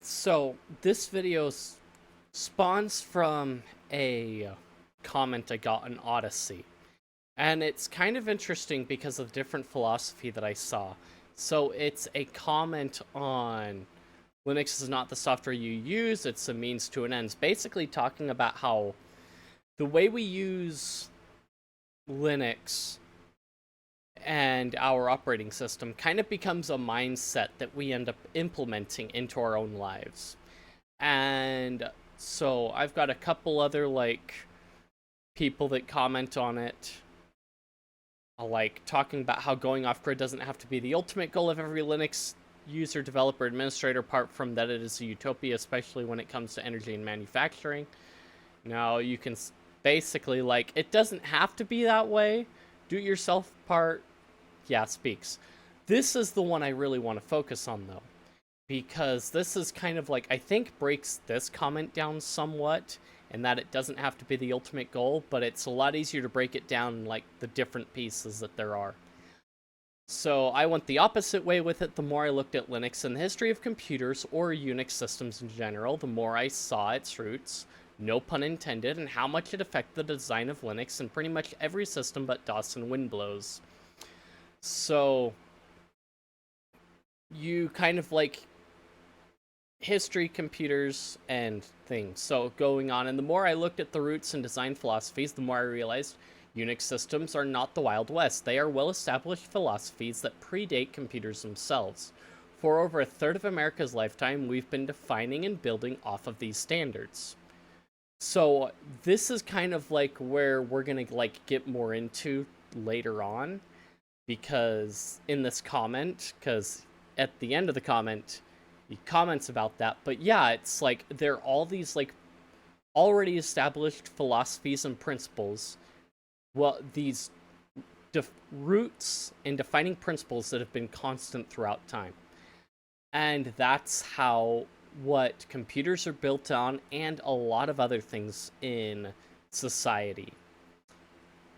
So this video spawns from a comment I got on Odyssey. And it's kind of interesting because of the different philosophy that I saw. So it's a comment on Linux is not the software you use, it's a means to an end. It's basically talking about how the way we use Linux and our operating system kind of becomes a mindset that we end up implementing into our own lives. And so I've got a couple other people that comment on it, like talking about how going off grid doesn't have to be the ultimate goal of every Linux user, developer, administrator, apart from that it is a utopia, especially when it comes to energy and manufacturing. Now you can basically, it doesn't have to be that way. Do it yourself part, yeah, speaks. This is the one I really want to focus on, though, because this is kind of I think breaks this comment down somewhat, in that it doesn't have to be the ultimate goal, but it's a lot easier to break it down the different pieces that there are. So I went the opposite way with it. The more I looked at Linux and the history of computers, or Unix systems in general, the more I saw its roots, no pun intended, and how much it affected the design of Linux and pretty much every system but DOS and Windows. So you kind of history, computers, and things. So going on, and the more I looked at the roots and design philosophies, the more I realized Unix systems are not the Wild West. They are well-established philosophies that predate computers themselves. For over a third of America's lifetime, we've been defining and building off of these standards. So this is kind of where we're gonna get more into later on, because in this comment, because at the end of the comment, he comments about that. But yeah, it's there are all these already established philosophies and principles. Well, these roots and defining principles that have been constant throughout time. And that's how what computers are built on, and a lot of other things in society.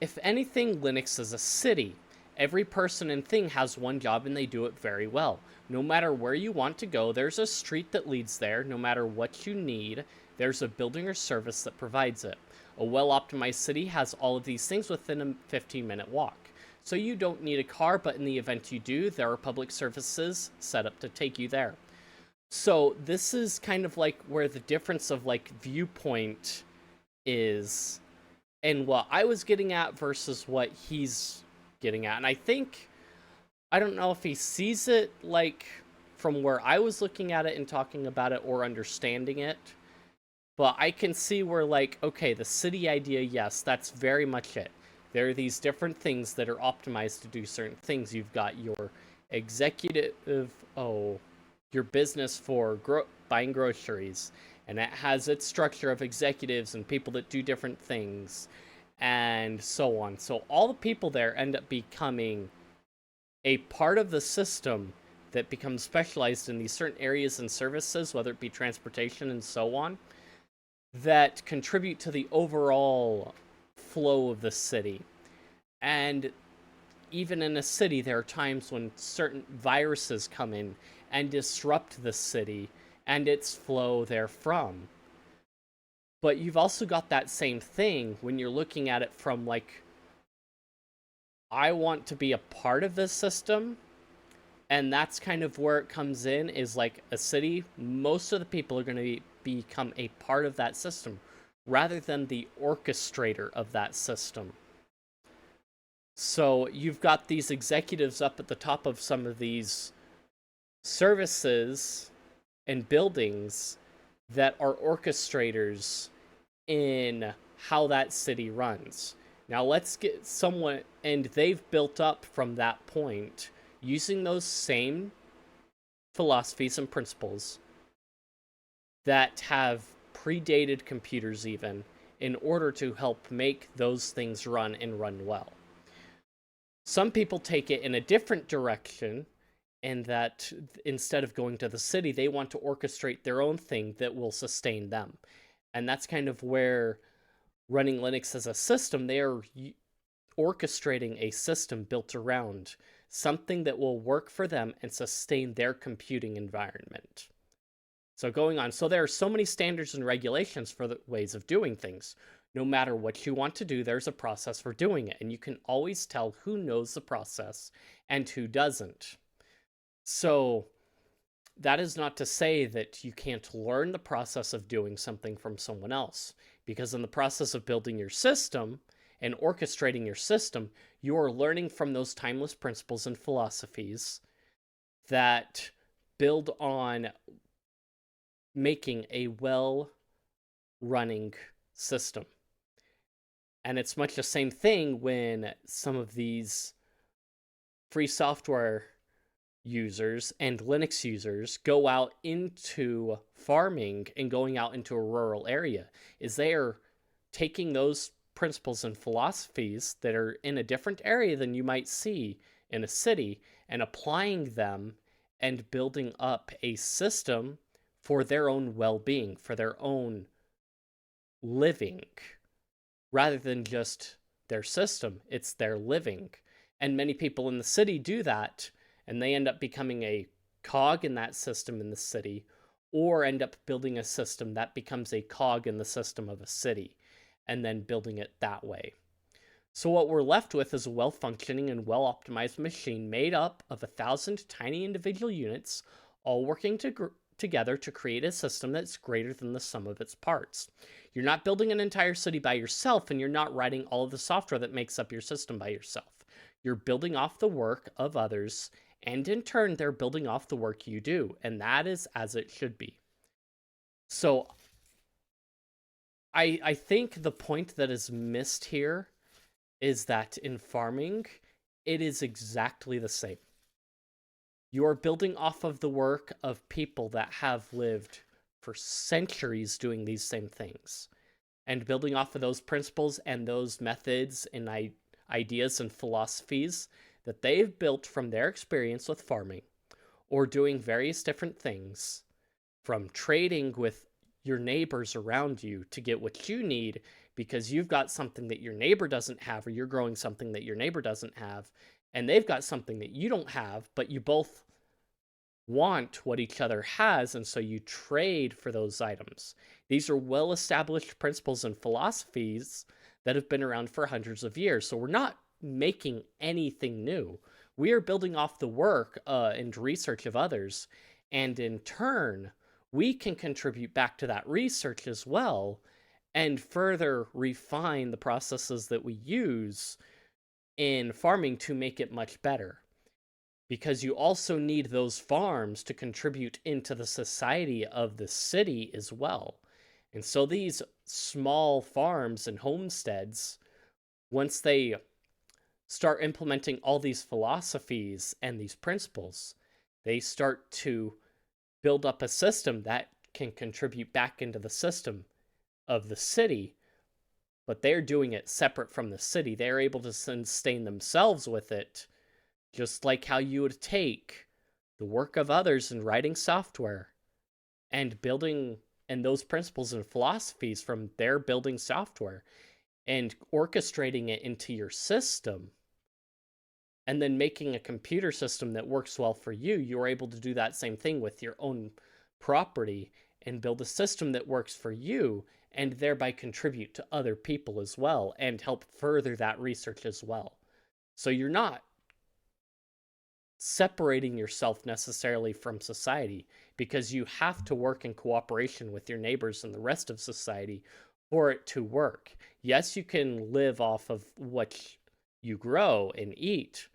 If anything, Linux is a city. Every person and thing has one job, and they do it very well. No matter where you want to go, there's a street that leads there. No matter what you need, there's a building or service that provides it. A well-optimized city has all of these things within a 15-minute walk. So you don't need a car, but in the event you do, there are public services set up to take you there. So this is kind of where the difference of viewpoint is, and what I was getting at versus what he's getting at. And I don't know if he sees it from where I was looking at it and talking about it, or understanding it, but I can see where okay, the city idea, yes, that's very much it. There are these different things that are optimized to do certain things. You've got your executive, your business for buying groceries, and it has its structure of executives and people that do different things, and so on. So all the people there end up becoming a part of the system that becomes specialized in these certain areas and services, whether it be transportation and so on, that contribute to the overall flow of the city. And even in a city, there are times when certain viruses come in and disrupt the city and its flow therefrom. But you've also got that same thing when you're looking at it from I want to be a part of this system, and that's kind of where it comes in, is a city, most of the people are going to become a part of that system rather than the orchestrator of that system. So you've got these executives up at the top of some of these services and buildings that are orchestrators in how that city runs. Now let's get someone, and they've built up from that point using those same philosophies and principles that have predated computers even, in order to help make those things run and run well. Some people take it in a different direction, and that instead of going to the city, they want to orchestrate their own thing that will sustain them. And that's kind of where running Linux as a system, they are orchestrating a system built around something that will work for them and sustain their computing environment. So going on, so there are so many standards and regulations for the ways of doing things. No matter what you want to do, there's a process for doing it, and you can always tell who knows the process and who doesn't. So that is not to say that you can't learn the process of doing something from someone else, because in the process of building your system and orchestrating your system, you are learning from those timeless principles and philosophies that build on making a well running system. And it's much the same thing when some of these free software users and Linux users go out into farming and going out into a rural area, is they are taking those principles and philosophies that are in a different area than you might see in a city and applying them and building up a system for their own well-being, for their own living, rather than just their system. It's their living. And many people in the city do that, and they end up becoming a cog in that system in the city, or end up building a system that becomes a cog in the system of a city, and then building it that way. So what we're left with is a well-functioning and well-optimized machine made up of 1,000 tiny individual units, all working together to create a system that's greater than the sum of its parts. You're not building an entire city by yourself, and you're not writing all of the software that makes up your system by yourself. You're building off the work of others, and in turn, they're building off the work you do, and that is as it should be. So I think the point that is missed here is that in farming, it is exactly the same. You are building off of the work of people that have lived for centuries doing these same things, and building off of those principles and those methods and ideas and philosophies that they've built from their experience with farming or doing various different things, from trading with your neighbors around you to get what you need because you've got something that your neighbor doesn't have, or you're growing something that your neighbor doesn't have, and they've got something that you don't have, but you both want what each other has, and so you trade for those items. These are well-established principles and philosophies that have been around for hundreds of years, so we're not making anything new. We are building off the work and research of others, and in turn, we can contribute back to that research as well and further refine the processes that we use in farming to make it much better. Because you also need those farms to contribute into the society of the city as well. And so these small farms and homesteads, once they start implementing all these philosophies and these principles, they start to build up a system that can contribute back into the system of the city, but they're doing it separate from the city. They're able to sustain themselves with it, just like how you would take the work of others in writing software and building and those principles and philosophies from their building software and orchestrating it into your system, and then making a computer system that works well for you. You're able to do that same thing with your own property and build a system that works for you, and thereby contribute to other people as well and help further that research as well. So you're not separating yourself necessarily from society, because you have to work in cooperation with your neighbors and the rest of society for it to work. Yes, you can live off of what you grow and eat,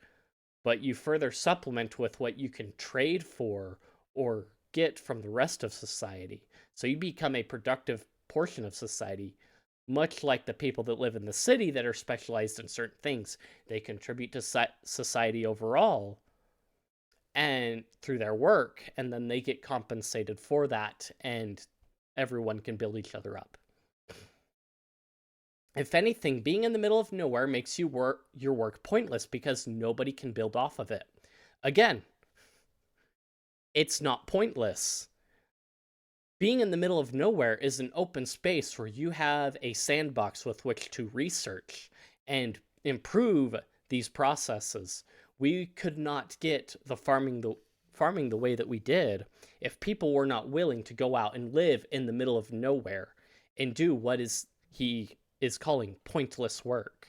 but you further supplement with what you can trade for or get from the rest of society. So you become a productive portion of society, much like the people that live in the city that are specialized in certain things. They contribute to society overall and through their work, and then they get compensated for that, and everyone can build each other up. If anything, being in the middle of nowhere makes your work pointless because nobody can build off of it. Again, it's not pointless. Being in the middle of nowhere is an open space where you have a sandbox with which to research and improve these processes. We could not get the farming farming the way that we did if people were not willing to go out and live in the middle of nowhere and do what he is calling pointless work.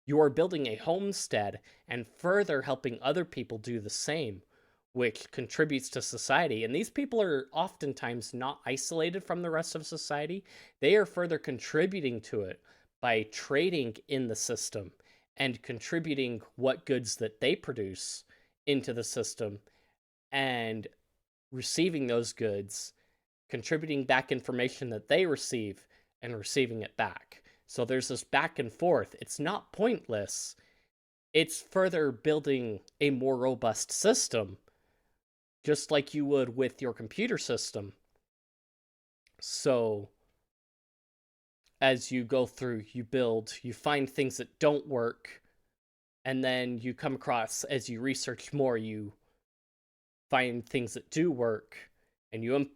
You are building a homestead and further helping other people do the same, which contributes to society. And these people are oftentimes not isolated from the rest of society. They are further contributing to it by trading in the system and contributing what goods that they produce into the system and receiving those goods, contributing back information that they receive and receiving it back. So there's this back and forth. It's not pointless. It's further building a more robust system, just like you would with your computer system. So as you go through, you build, you find things that don't work, and then you come across, as you research more, you find things that do work, and you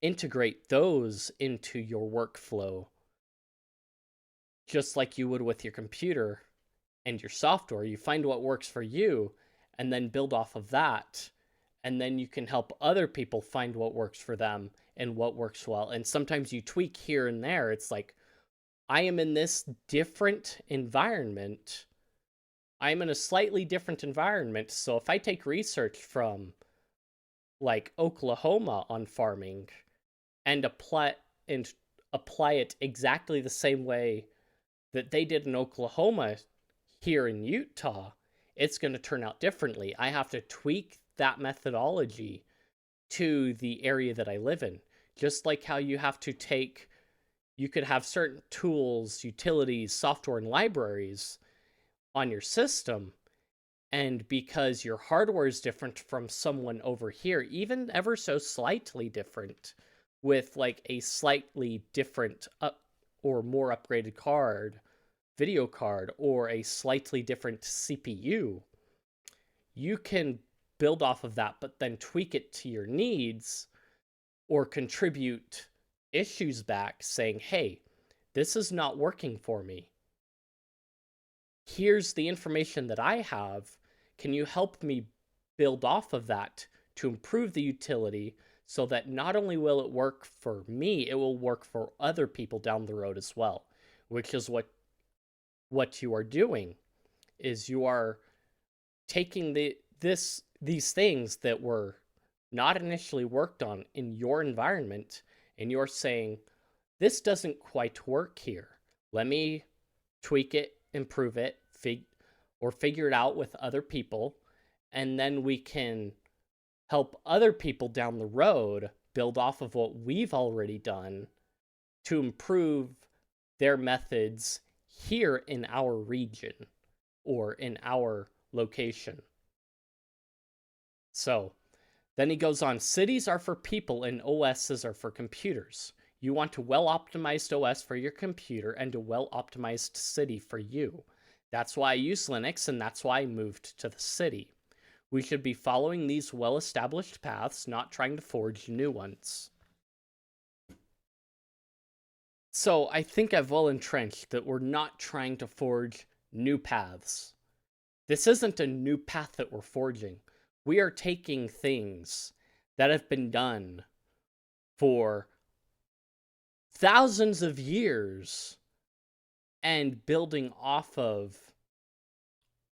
integrate those into your workflow, just like you would with your computer and your software. You find what works for you, and then build off of that, and then you can help other people find what works for them and what works well. And sometimes you tweak here and there. It's like, I am in this different environment. I'm in a slightly different environment. So if I take research from like Oklahoma on farming and apply it exactly the same way that they did in Oklahoma here in Utah, it's going to turn out differently. I have to tweak that methodology to the area that I live in. Just like how you could have certain tools, utilities, software, and libraries on your system, and because your hardware is different from someone over here, even ever so slightly different, with like a slightly different or more upgraded video card, or a slightly different CPU, you can build off of that, but then tweak it to your needs or contribute issues back saying, hey, this is not working for me. Here's the information that I have. Can you help me build off of that to improve the utility so that not only will it work for me, it will work for other people down the road as well, which is what you are doing, is you are taking these things that were not initially worked on in your environment, and you're saying, this doesn't quite work here. Let me tweak it, improve it, figure it out with other people, and then we can help other people down the road build off of what we've already done to improve their methods here in our region or in our location. So then he goes on, cities are for people and OSs are for computers. You want a well-optimized OS for your computer and a well-optimized city for you. That's why I use Linux, and that's why I moved to the city. We should be following these well-established paths, not trying to forge new ones. So I think I've well entrenched that we're not trying to forge new paths. This isn't a new path that we're forging. We are taking things that have been done for thousands of years and building off of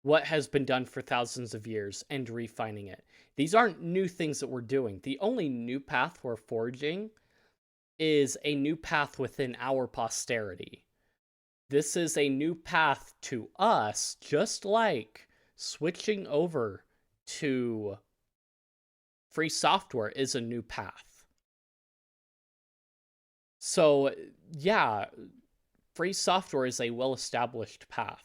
what has been done for thousands of years and refining it. These aren't new things that we're doing. The only new path we're forging is a new path within our posterity. This is a new path to us, just like switching over to free software is a new path. So, yeah, free software is a well-established path,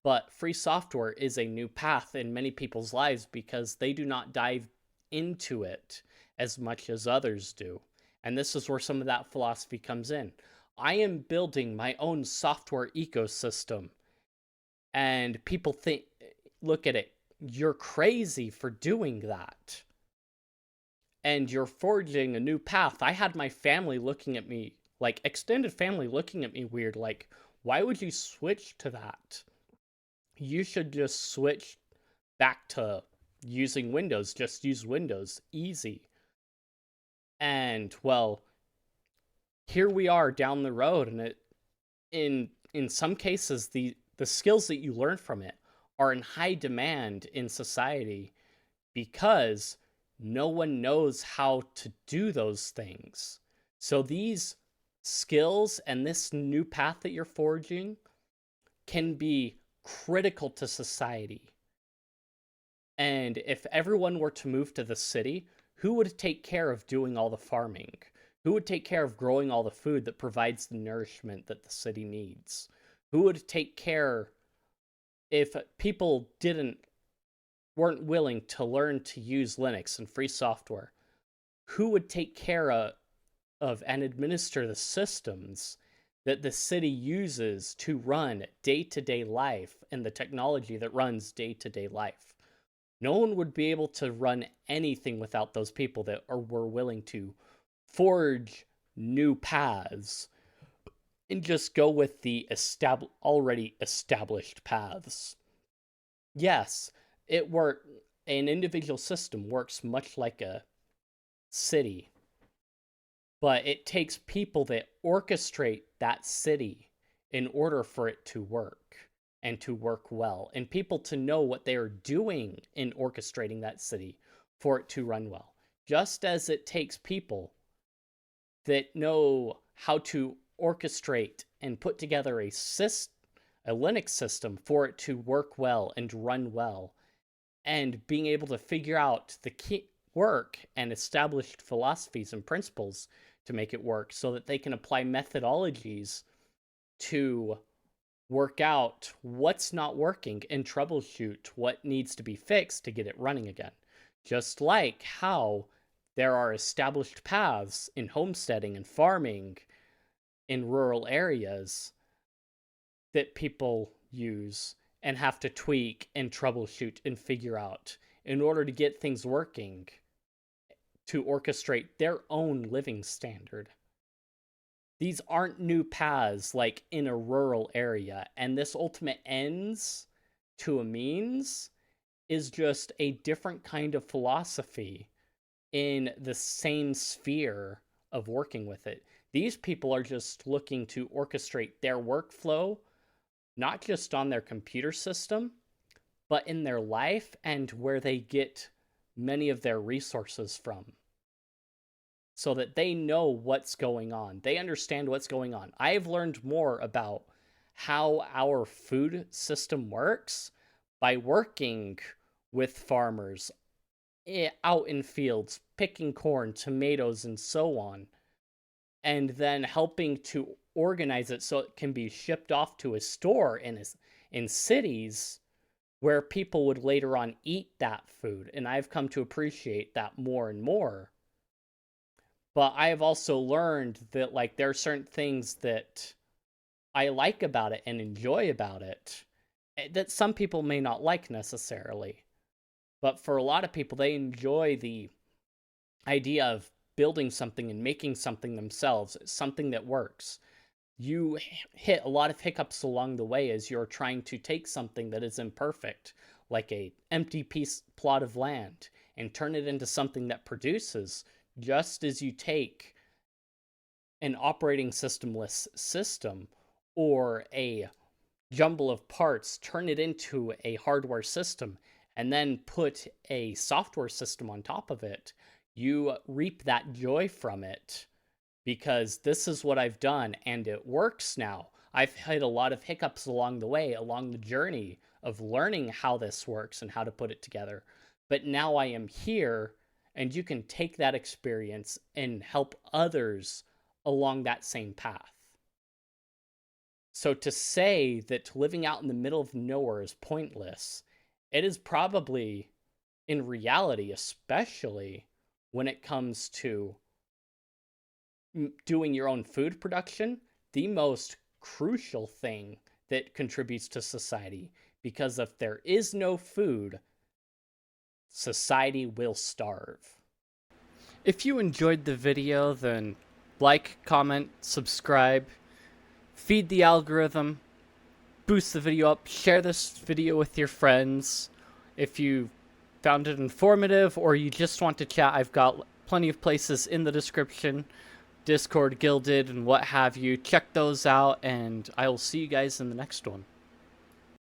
but free software is a new path in many people's lives because they do not dive into it as much as others do. And this is where some of that philosophy comes in. I am building my own software ecosystem, and people look at it, you're crazy for doing that. And you're forging a new path. I had my family looking at me, like extended family looking at me weird, like, why would you switch to that? You should just switch back to using Windows. Just use Windows. Easy. And, well, here we are down the road, and in some cases, the skills that you learn from it are in high demand in society because no one knows how to do those things. So these skills and this new path that you're forging can be critical to society. And if everyone were to move to the city, who would take care of doing all the farming? Who would take care of growing all the food that provides the nourishment that the city needs? Who would take care if people weren't willing to learn to use Linux and free software? Who would take care of and administer the systems that the city uses to run day-to-day life and the technology that runs day-to-day life? No one would be able to run anything without those people that were willing to forge new paths and just go with the already established paths. Yes, an individual system works much like a city, but it takes people that orchestrate that city in order for it to work and to work well, and people to know what they are doing in orchestrating that city for it to run well. Just as it takes people that know how to orchestrate and put together a Linux system for it to work well and run well, and being able to figure out the key work and established philosophies and principles to make it work so that they can apply methodologies to work out what's not working and troubleshoot what needs to be fixed to get it running again. Just like how there are established paths in homesteading and farming in rural areas that people use and have to tweak and troubleshoot and figure out in order to get things working to orchestrate their own living standard. These aren't new paths like in a rural area, and this ultimate ends to a means is just a different kind of philosophy in the same sphere of working with it. These people are just looking to orchestrate their workflow, not just on their computer system, but in their life and where they get many of their resources from, so that they know what's going on. They understand what's going on. I've learned more about how our food system works by working with farmers out in fields, picking corn, tomatoes, and so on, and then helping to organize it so it can be shipped off to a store in cities where people would later on eat that food. And I've come to appreciate that more and more. But I have also learned that, like, there are certain things that I like about it and enjoy about it that some people may not like necessarily. But for a lot of people, they enjoy the idea of building something and making something themselves, something that works. You hit a lot of hiccups along the way as you're trying to take something that is imperfect, like a empty plot of land, and turn it into something that produces, just as you take an operating systemless system or a jumble of parts, turn it into a hardware system, and then put a software system on top of it. You reap that joy from it because this is what I've done and it works now. I've had a lot of hiccups along the way, along the journey of learning how this works and how to put it together. But now I am here, and you can take that experience and help others along that same path. So to say that living out in the middle of nowhere is pointless, it is probably, in reality, especially when it comes to doing your own food production, the most crucial thing that contributes to society. Because if there is no food, society will starve. If you enjoyed the video, then like, comment, subscribe, feed the algorithm, boost the video up, share this video with your friends. If you found it informative, or you just want to chat, I've got plenty of places in the description, Discord, Guilded, and what have you. Check those out, and I will see you guys in the next one.